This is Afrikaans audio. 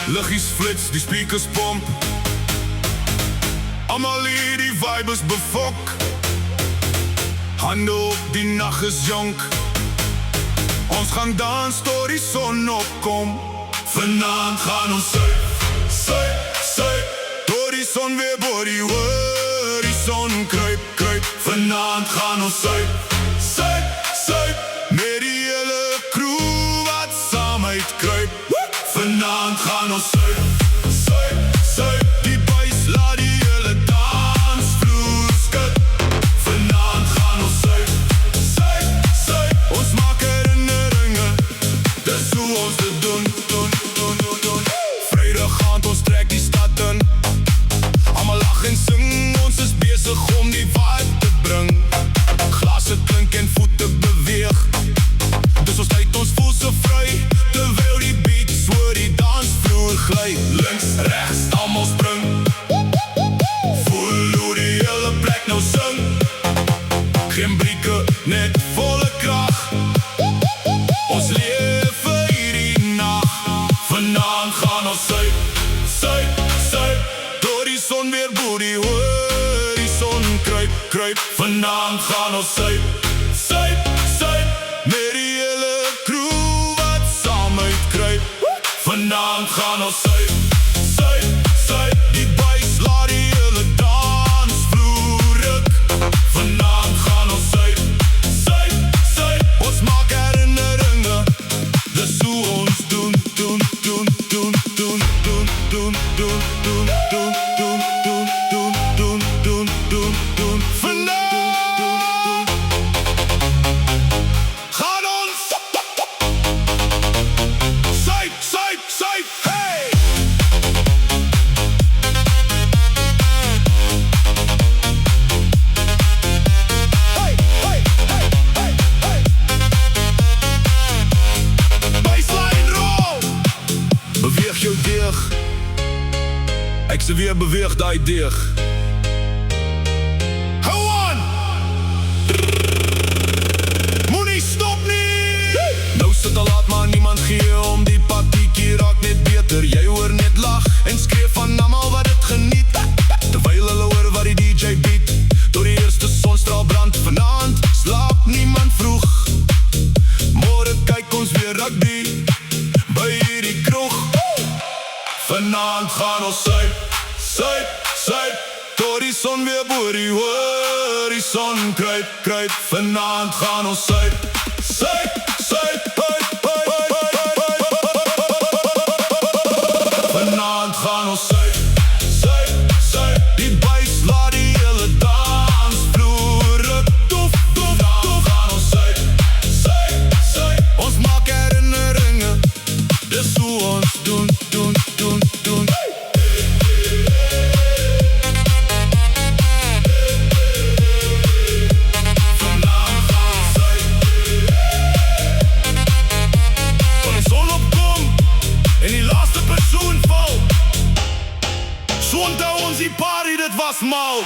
Liggies flits, die speakers pomp. Almal hier, die vibe is befok. Hande op, die nacht is jonk. Ons gaan dans tot die son opkom. Vanaand gaan ons suip, suip, suip, tot die son weer bo die horizon kruip, kruip. Vanaand gaan ons suip, suip, suip, met die hele crew wat saam uitkruip. Vanaand gaan ons suip, suip, suip, die boys laat die hele dansvloer skud. Vanaand gaan ons suip, suip, suip, ons maak herinneringe, dis hoe ons dit doen, doen, doen, doen, doen. Vrydag aand ons trek die stad in, almal lag en sing, ons is bezig om die vibe te bring. Glase klink en voete beweeg, dus ons tyd ons voel so vry, terwyl die beats oor die dansvloer gly. Links, rechts, almal spring, voel hoe die hele plek nou sing. Geen brieke, net volle krag, ons lewe hierdie nacht. Vanaand gaan ons suip, suip, suip, tot die son weer bo die horizon kruip, kruip. Vanaand gaan ons suip, suip, suip, met die hele crew wat saam uitkruip. Vanaand gaan ons suip, suip, suip, die boys laat die hele dansvloer ruk. Vanaand gaan ons suip, suip, suip, ons maak herinneringe, dis hoe ons doen, doen, doen, doen, doen, doen, doen, doen, doen, doen, doen, doen, doen, doen, doen, doen, doen. Vanaand gaan ons suip, suip, suip, hey! Hey, hey, hey, hey, hey! Baseline roll! Beweeg jou deeg, ek se weer beweeg die deeg. Hou aan! Moenie stop nie! Nou sit al laat maar niemand gee om die partiekie raak net beter. Jy hoor net lag en skreef van almal wat het geniet, terwyl hulle hoor wat die DJ beat, tot die eerste sonstraal brand. Vanaand slaap niemand vroeg, môre kyk ons weer rugby by hierdie kroeg. Vanaand gaan ons suip, suip, suip, tot die son weer bo die horizon kruip, kruip. Vanaand gaan ons suip, suip, suip, huip, huip, huip, huip. Vanaand gaan ons suip, suip, suip, die boys laat die hele dansvloer ruk. Toef, toef, toef, gaan ons suip, suip, suip, ons maak herinneringe, dis hoe ons doen, doen, doen, doen. So onthou ons die party, dit was mal.